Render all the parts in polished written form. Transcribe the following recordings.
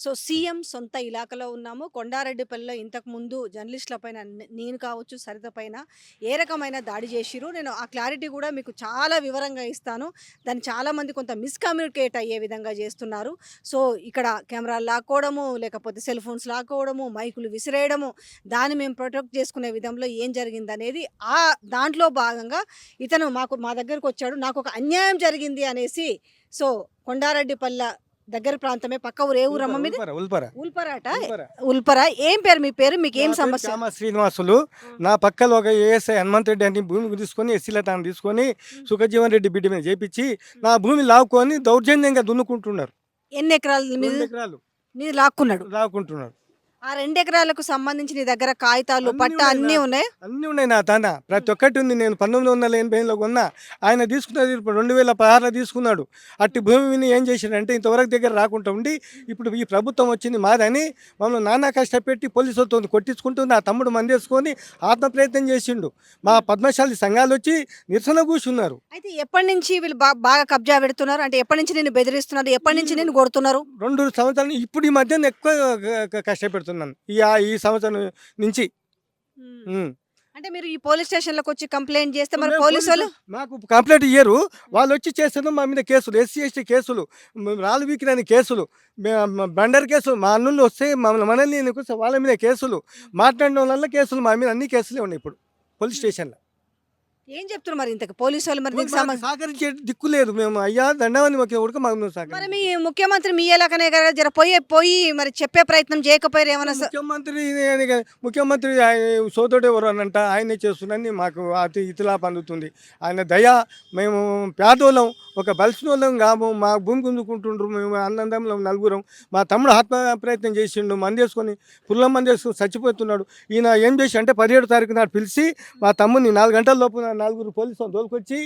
So, CM సొంత ఇలాకాలో ఉన్నాము. కొండారెడ్డిపల్లిలో ఇంతకుముందు జర్నలిస్టుల పైన నేను కావచ్చు, సరిత పైన ఏ రకమైన దాడి చేసిర్రు, నేను ఆ క్లారిటీ కూడా మీకు చాలా వివరంగా ఇస్తాను. దాన్ని చాలామంది కొంత మిస్‌కమ్యూనికేట్ అయ్యే విధంగా చేస్తున్నారు. సో, ఇక్కడ కెమెరాలు లాక్కోవడము, లేకపోతే సెల్ ఫోన్స్ లాక్కోవడము, మైకులు విసిరేయడము, దాన్ని మేము ప్రొటెక్ట్ చేసుకునే విధంలో ఏం జరిగిందనేది దాంట్లో భాగంగా ఇతను మా దగ్గరకొచ్చాడు. నాకొక అన్యాయం జరిగింది అనేసి. సో, కొండారెడ్డిపల్లె దగ్గర ప్రాంతమే. పక్క ఊరు ఏ ఊరమ్మ మీది? ఉల్పర ఉల్పర ఉల్పరాట? ఉల్పర. ఉల్పరా? ఏం పేరు మీ పేరు? నా మీకేం పేరు సమస్య? చామ శ్రీనివాసులు. నా పక్కలో ఒక ఏఎస్ఐ హనుమంత్ రెడ్డి అని భూమి తీసుకొని ఎస్సీల తాను తీసుకొని సుఖజీవన్ రెడ్డి బిడ్డ మీద చేపించి నా భూమి లాక్కొని దౌర్జన్యంగా దున్నుకుంటున్నారు. ఎన్ని ఎకరాలు 2 మీది? ఎకరాలు నీది లాక్కున్నాడు. లాక్కుంటున్నారు. ఆ 2 ఎకరాలకు సంబంధించి నీ దగ్గర కాగితాలు, అన్నీ పట్టా ఉన్నాయి అన్నీ ఉన్నాయా? అన్నీ ఉన్నాయి నా తాన. ప్రతి ఒక్కటి ఉంది. నేను 1980లో కొన్నా. ఆయన తీసుకున్నది ఇప్పుడు 2016లో తీసుకున్నాడు. అట్టి భూమిని ఏం చేశాడంటే ఇంతవరకు దగ్గర రాకుండా ఉండి ఇప్పుడు ఈ ప్రభుత్వం వచ్చింది మాదని మమ్మల్ని నానా కష్టపెట్టి పోలీసులతో కొట్టించుకుంటూ నా తమ్ముడు మందేసుకొని ఆత్మప్రయత్నం చేసిండు. మా పద్మశాలి సంఘాలు వచ్చి నిరసన కూర్చున్నారు. అయితే ఎప్పటి నుంచి వీళ్ళు బాగా కబ్జా పెడుతున్నారు? అంటే ఎప్పటి నుంచి నిన్ను బెదిరిస్తున్నారు? ఎప్పటి నుంచి నిన్ను కొడుతున్నారు? 2 సంవత్సరాలు ఇప్పుడు ఈ మధ్యన ఎక్కువ కష్టపెడుతున్నాను ఈ సంవత్సరం నుంచి. ఉమ్. అంటే మీరు ఈ పోలీస్ స్టేషన్‌లోకి వచ్చి కంప్లెయింట్ చేస్తే మరి మేము పోలీసోళ్ళు మాకు కంప్లైంట్ ఇయ్యరు. వాళ్ళు వచ్చి చేస్తారు మా మీద కేసులు, ఎస్సీ ఎస్టీ కేసులు, రాళ్ళు వీకిరని కేసులు, బండర్ కేసులు. మా అన్నుళ్ళు వస్తే మనల్ని వాళ్ళ మీద కేసులు, మాట్లాడడం వల్ల కేసులు, మా మీద అన్ని కేసులే ఉన్నాయి ఇప్పుడు పోలీస్ స్టేషన్లో. ఏం చెప్తున్నారు మరి ఇంతకు పోలీసోళ్ళు? మరి దీనికి మాకు సహకరించే దిక్కు లేదు. మేము అయ్యా దండవని మాకు ఉడక మాకు మరి సహకరించాలి. మీ ముఖ్యమంత్రి మీ ఎలాకనే కదా జర పోయి మరి చెప్పే ప్రయత్నం చేయకపోయారు ఏమన్నా? ముఖ్యమంత్రి సోదరుడు ఎవరు అనంట ఆయనే చేస్తున్నారని మాకు అతి ఇతిలా పండుతుంది. ఆయన దయ. మేము పేదోళ్ళం, ఒక బలిసిన వాళ్ళం కాము. మా భూమి గుంజుకుంటుండ్రు. మేము అన్నందంలో నలుగురం. మా తమ్ముడు ఆత్మ ప్రయత్నం చేసిండు. మందేసుకొని పుల్ల మందేసుకొని చచ్చిపోతున్నాడు. ఈయన ఏం చేసి అంటే 17వ తారీఖు నాడు పిలిచి మా తమ్ముని 4 గంటల లోపు 4 పోలీసులు తోలుకొచ్చి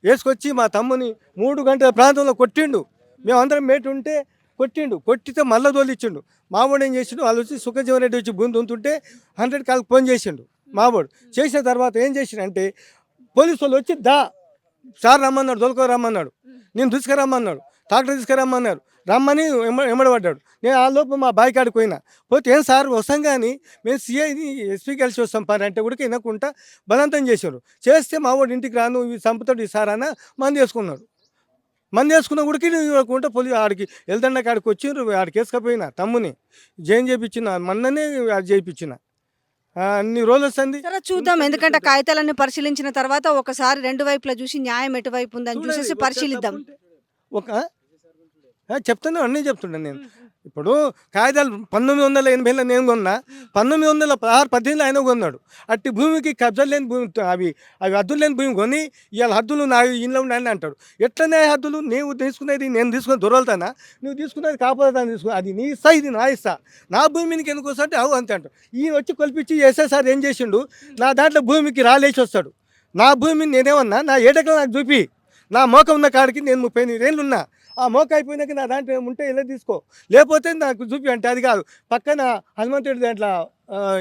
వేసుకొచ్చి మా తమ్ముని 3 గంటల ప్రాంతంలో కొట్టిండు. మేమందరం మేటు ఉంటే కొట్టితే మళ్ళీ తోలిచ్చిండు. మావాడు ఏం చేసిండు, వాళ్ళు వచ్చి సుఖజీవన్ రెడ్డి వచ్చి భూమి దుంతుంటే 100 కాల్కి ఫోన్ చేసిండు. మావాడు చేసిన తర్వాత ఏం చేసిండంటే పోలీసు వాళ్ళు వచ్చి సార్ రమ్మన్నాడు, దొలకో రమ్మన్నాడు, నేను తీసుకురమ్మన్నాడు, ట్రాక్టర్ తీసుకురమ్మన్నారు. రమ్మని ఎమ్మడబడ్డాడు. నేను ఆ లోపు మా బాయ్ కాడికి పోతే ఏం సార్ వస్తాం కానీ మేము సిఐని ఎస్పీ కలిసి వస్తాం పని అంటే కూడా వినకుండా బలవంతం చేశారు. చేస్తే మా వాడు ఇంటికి రాను ఇవి చంపుతాడు ఈ సార్ అన్న మంది వేసుకున్నాడు. మంది వేసుకున్న ఉడికి ఇవ్వకుండా ఆడికి ఎల్దండ కాడికి వచ్చిండ్రు. ఆడికి వేసుకపోయినా తమ్ముని జైన్ చేయించిన మొన్ననే అది చేయించిన. అన్ని రోజులు వస్తుంది. సరే చూద్దాం. ఎందుకంటే కాగితాలన్నీ పరిశీలించిన తర్వాత ఒకసారి 2 వైపులా చూసి న్యాయం ఎటువైపు ఉందని చూసేసి పరిశీలిద్దాం. ఒక చెప్తాను, అన్నీ చెప్తుంటాను నేను. ఇప్పుడు కాగితాలు 1980లో నేను కొన్నా, 1916, 18లో ఆయన కొన్నాడు. అట్టి భూమికి కబ్జాలు లేని భూమి, అవి హద్దులు లేని భూమి కొని ఇవాళ హద్దులు నా ఇంట్లో ఉండండి అంటాడు. ఎట్లనే హద్దులు? నీవు తీసుకునేది నేను తీసుకుని దొరలుతానా? నువ్వు తీసుకునేది కాపాడుతాను తీసుకుని, అది నీ ఇస్తా, ఇది నా ఇస్తా. నా భూమికి ఎందుకు వస్తాంటే అవు అంతే అంటాడు. ఈయన వచ్చి కొలిపించి ఎస్ఎస్ఆర్ ఏం చేసిండు, నా దాంట్లో భూమికి రాలేసి వస్తాడు. నా భూమిని నేనేమన్నా నా ఏటకలు నాకు చూపి, నా మోక ఉన్న కాడికి నేను 38 ఏళ్ళు ఉన్నా. ఆ మోక అయిపోయినాక నా దాంట్లో ఉంటే ఇలా తీసుకో, లేకపోతే నాకు చూపి అంటే అది కాదు. పక్కన హనుమంతుడి దాంట్లో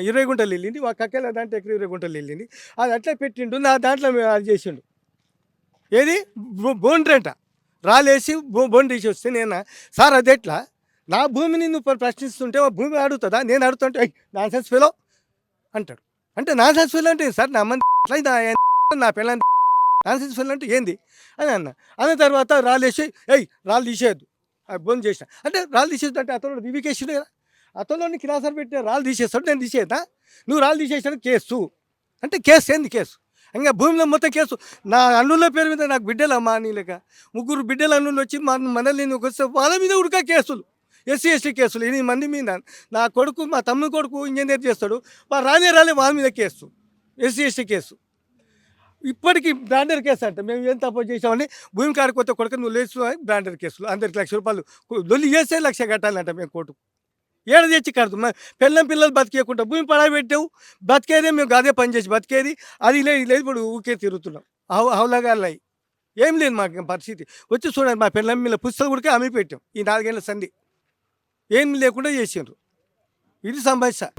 20 గుంటలు వెళ్ళింది, మా కక్కల దాంట్లో 20 గుంటలు వెళ్ళింది. అది అట్లా పెట్టిండు. నా దాంట్లో అది చేసిండు. ఏది బౌండరీ అంట రాలేసి బౌండరీ తీసి వస్తే నేను సార్ అది ఎట్లా? నా భూమిని నువ్వు ప్రశ్నిస్తుంటే ఆ భూమి అడుగుతుందా? నేను అడుగుతుంటే నాన్ సెన్స్ ఫెలో అంటాడు. అంటే నాన్ సెన్స్ ఫెలో అంటే సార్ నా మంది నా పిల్లలు నాన్సెన్స్ ఫెల్ అంటే ఏంది అని అన్న తర్వాత రాళ్ళేసి రాళ్ళు తీసేయద్దు బంద్ చేసిన అంటే రాళ్ళు తీసేద్దు అంటే అతను దివికేసాడు కదా, అతను కిరాసర్ పెట్టిన రాళ్ళు తీసేస్తాడు, నేను తీసేద్దా? నువ్వు రాళ్ళు తీసేసాడు కేసు అంటే కేసు ఏంది కేసు? ఇంకా భూమిలో మొత్తం కేసు. నా అన్నుల పేరు మీద నాకు బిడ్డలమ్మా నీలేక 3 బిడ్డల అన్నులు వచ్చి మనల్ని వస్తే వాళ్ళ మీద ఉడక కేసులు, ఎస్సీ ఎస్టీ కేసులు 8 మంది మీద. నా కొడుకు, మా తమ్ముని కొడుకు ఇంజనీర్ చేస్తాడు, రాలే వాళ్ళ మీద కేసు, ఎస్సీ ఎస్టీ కేసు. ఇప్పటికీ బ్రాండర్ కేసు అంట. మేము ఏం తప్పు చేసామని భూమి కాడిపోతే కొడుకు నువ్వు లేచు బ్రాండర్ కేసులు, అందరికి ₹1,00,000 దొల్లి చేస్తే 1,00,000 కట్టాలంట. మేము కోర్టు ఏడ తెచ్చి కడతాం? పిల్లలు బతికేయకుండా భూమి పడా పెట్టావు, బతికేదే మేము అదే పని చేసి బతికేది, అది లేదు ఇప్పుడు ఊకే తిరుగుతున్నాం హౌలగాళ్ళు. ఏం లేదు మాకు పరిస్థితి. వచ్చి చూడండి, మా పిల్లల మీద పుస్తకం కూడా అమ్మి పెట్టాం. ఈ 4 ఏళ్ళ సంధి ఏం లేకుండా చేసిండ్రు. ఇది సమస్య.